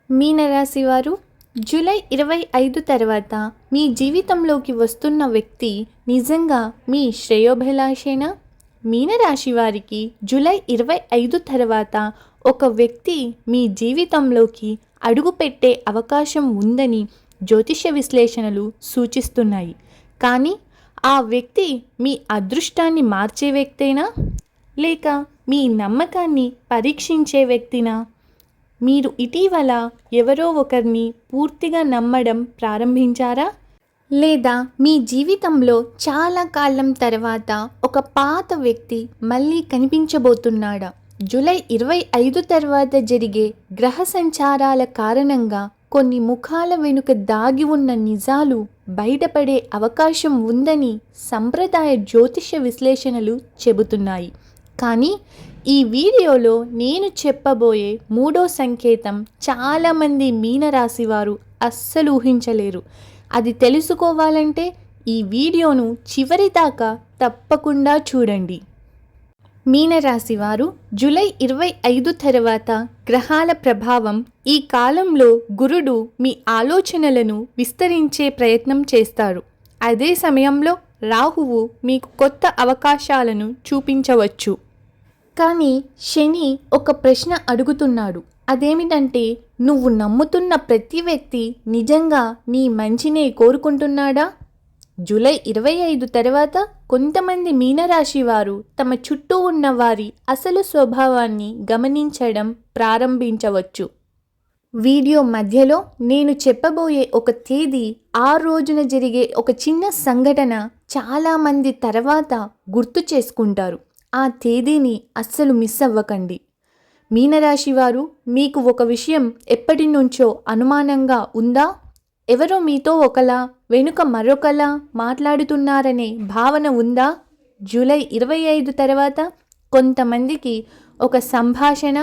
మీనరాశి వారు జూలై 25 తర్వాత మీ జీవితంలోకి వస్తున్న వ్యక్తి నిజంగా మీ శ్రేయోభిలాషేనా? మీనరాశి వారికి జూలై 25 తర్వాత ఒక వ్యక్తి మీ జీవితంలోకి అడుగుపెట్టే అవకాశం ఉందని జ్యోతిష్య విశ్లేషణలు సూచిస్తున్నాయి. కానీ ఆ వ్యక్తి మీ అదృష్టాన్ని మార్చే వ్యక్తేనా? లేక మీ నమ్మకాన్ని పరీక్షించే వ్యక్తినా? మీరు ఇటీవల ఎవరో ఒకరిని పూర్తిగా నమ్మడం ప్రారంభించారా? లేదా మీ జీవితంలో చాలా కాలం తర్వాత ఒక పాత వ్యక్తి మళ్ళీ కనిపించబోతున్నాడా? జూలై 25 తర్వాత జరిగే గ్రహ సంచారాల కారణంగా కొన్ని ముఖాల వెనుక దాగి ఉన్న నిజాలు బయటపడే అవకాశం ఉందని సంప్రదాయ జ్యోతిష విశ్లేషణలు చెబుతున్నాయి. కానీ ఈ వీడియోలో నేను చెప్పబోయే మూడో సంకేతం చాలామంది మీనరాశి వారు అస్సలు ఊహించలేరు. అది తెలుసుకోవాలంటే ఈ వీడియోను చివరి దాకా తప్పకుండా చూడండి. మీనరాశి వారు జూలై 25 తర్వాత గ్రహాల ప్రభావం. ఈ కాలంలో గురుడు మీ ఆలోచనలను విస్తరించే ప్రయత్నం చేస్తారు. అదే సమయంలో రాహువు మీకు కొత్త అవకాశాలను చూపించవచ్చు. కానీ శని ఒక ప్రశ్న అడుగుతున్నాడు. అదేమిటంటే, నువ్వు నమ్ముతున్న ప్రతి వ్యక్తి నిజంగా నీ మంచినే కోరుకుంటున్నాడా? జూలై 25 తర్వాత కొంతమంది మీనరాశి వారు తమ చుట్టూ ఉన్న వారి అసలు స్వభావాన్ని గమనించడం ప్రారంభించవచ్చు. వీడియో మధ్యలో నేను చెప్పబోయే ఒక తేదీ, ఆ రోజున జరిగే ఒక చిన్న సంఘటన చాలామంది తర్వాత గుర్తు చేసుకుంటారు. ఆ తేదీని అస్సలు మిస్ అవ్వకండి. మీనరాశి వారు, మీకు ఒక విషయం ఎప్పటి నుంచో అనుమానంగా ఉందా? ఎవరో మీతో ఒకలా వెనుక మరొకలా మాట్లాడుతున్నారనే భావన ఉందా? జూలై 25 తర్వాత కొంతమందికి ఒక సంభాషణ,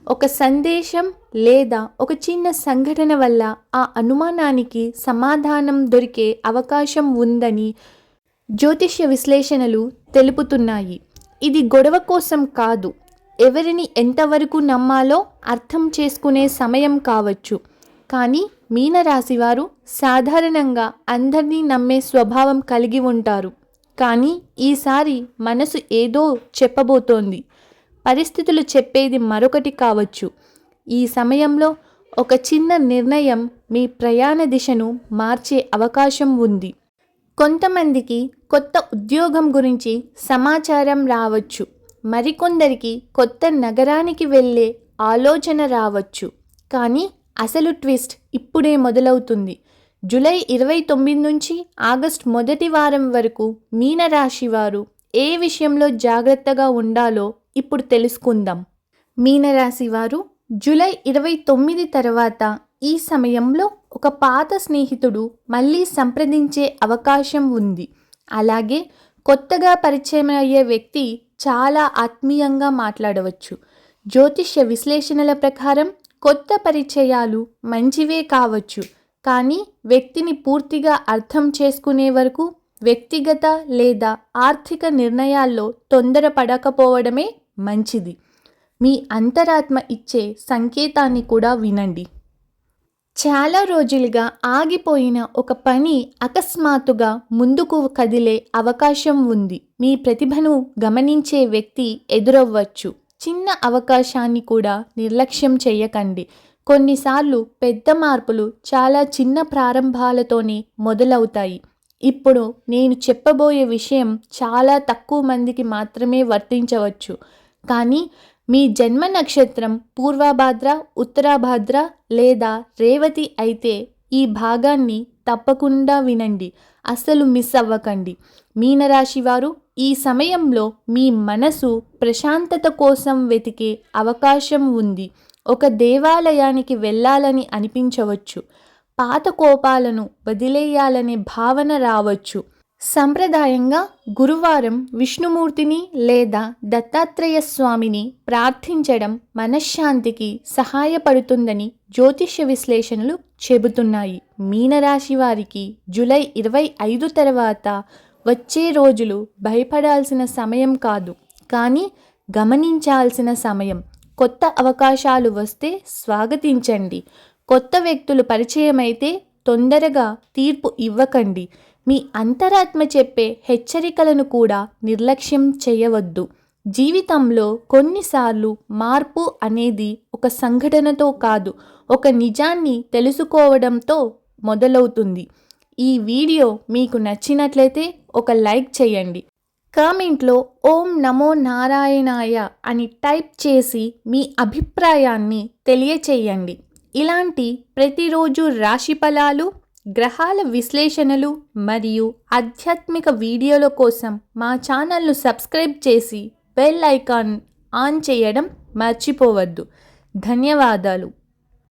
ఒక సందేశం లేదా ఒక చిన్న సంఘటన వల్ల ఆ అనుమానానికి సమాధానం దొరికే అవకాశం ఉందని జ్యోతిష్య విశ్లేషణలు తెలుపుతున్నాయి. ఇది గొడవ కోసం కాదు, ఎవరిని ఎంతవరకు నమ్మాలో అర్థం చేసుకునే సమయం కావచ్చు. కానీ మీనరాశి వారు సాధారణంగా అందరినీ నమ్మే స్వభావం కలిగి ఉంటారు. కానీ ఈసారి మనసు ఏదో చెప్పబోతోంది, పరిస్థితులు చెప్పేది మరొకటి కావచ్చు. ఈ సమయంలో ఒక చిన్న నిర్ణయం మీ ప్రయాణ దిశను మార్చే అవకాశం ఉంది. కొంతమందికి కొత్త ఉద్యోగం గురించి సమాచారం రావచ్చు. మరికొందరికి కొత్త నగరానికి వెళ్ళే ఆలోచన రావచ్చు. కానీ అసలు ట్విస్ట్ ఇప్పుడే మొదలవుతుంది. జూలై 29 నుంచి ఆగస్టు మొదటి వారం వరకు మీనరాశి వారు ఏ విషయంలో జాగ్రత్తగా ఉండాలో ఇప్పుడు తెలుసుకుందాం. మీనరాశి వారు జూలై 29 తర్వాత ఈ సమయంలో ఒక పాత స్నేహితుడు మళ్ళీ సంప్రదించే అవకాశం ఉంది. అలాగే కొత్తగా పరిచయం అయ్యే వ్యక్తి చాలా ఆత్మీయంగా మాట్లాడవచ్చు. జ్యోతిష్య విశ్లేషణల ప్రకారం కొత్త పరిచయాలు మంచివే కావచ్చు. కానీ వ్యక్తిని పూర్తిగా అర్థం చేసుకునే వరకు వ్యక్తిగత లేదా ఆర్థిక నిర్ణయాల్లో తొందరపడకపోవడమే మంచిది. మీ అంతరాత్మ ఇచ్చే సంకేతాన్ని కూడా వినండి. చాలా రోజులుగా ఆగిపోయిన ఒక పని అకస్మాత్తుగా ముందుకు కదిలే అవకాశం ఉంది. మీ ప్రతిభను గమనించే వ్యక్తి ఎదురవ్వచ్చు. చిన్న అవకాశాన్ని కూడా నిర్లక్ష్యం చేయకండి. కొన్నిసార్లు పెద్ద మార్పులు చాలా చిన్న ప్రారంభాలతోనే మొదలవుతాయి. ఇప్పుడు నేను చెప్పబోయే విషయం చాలా తక్కువ మందికి మాత్రమే వర్తించవచ్చు. కానీ మీ జన్మ నక్షత్రం పూర్వభాద్ర, ఉత్తరాభాద్ర లేదా రేవతి అయితే ఈ భాగాన్ని తప్పకుండా వినండి. అస్సలు మిస్ అవ్వకండి. మీనరాశి వారు ఈ సమయంలో మీ మనసు ప్రశాంతత కోసం వెతికే అవకాశం ఉంది. ఒక దేవాలయానికి వెళ్ళాలని అనిపించవచ్చు. పాత కోపాలను వదిలేయాలనే భావన రావచ్చు. సంప్రదాయంగా గురువారం విష్ణుమూర్తిని లేదా దత్తాత్రేయ స్వామిని ప్రార్థించడం మనశ్శాంతికి సహాయపడుతుందని జ్యోతిష్య విశ్లేషణలు చెబుతున్నాయి. మీనరాశి వారికి జూలై 25 తర్వాత వచ్చే రోజులు భయపడాల్సిన సమయం కాదు, కానీ గమనించాల్సిన సమయం. కొత్త అవకాశాలు వస్తే స్వాగతించండి. కొత్త వ్యక్తులు పరిచయమైతే తొందరగా తీర్పు ఇవ్వకండి. మీ అంతరాత్మ చెప్పే హెచ్చరికలను కూడా నిర్లక్ష్యం చేయవద్దు. జీవితంలో కొన్నిసార్లు మార్పు అనేది ఒక సంఘటనతో కాదు, ఒక నిజాన్ని తెలుసుకోవడంతో మొదలవుతుంది. ఈ వీడియో మీకు నచ్చినట్లయితే ఒక లైక్ చేయండి. కామెంట్లో ఓం నమో నారాయణాయ అని టైప్ చేసి మీ అభిప్రాయాన్ని తెలియచేయండి. ఇలాంటి ప్రతిరోజు రాశి ఫలాలు, గ్రహాల విశ్లేషణలు మరియు ఆధ్యాత్మిక వీడియోల కోసం మా ఛానల్ను సబ్స్క్రైబ్ చేసి బెల్ ఐకాన్ ఆన్ చేయడం మర్చిపోవద్దు. ధన్యవాదాలు.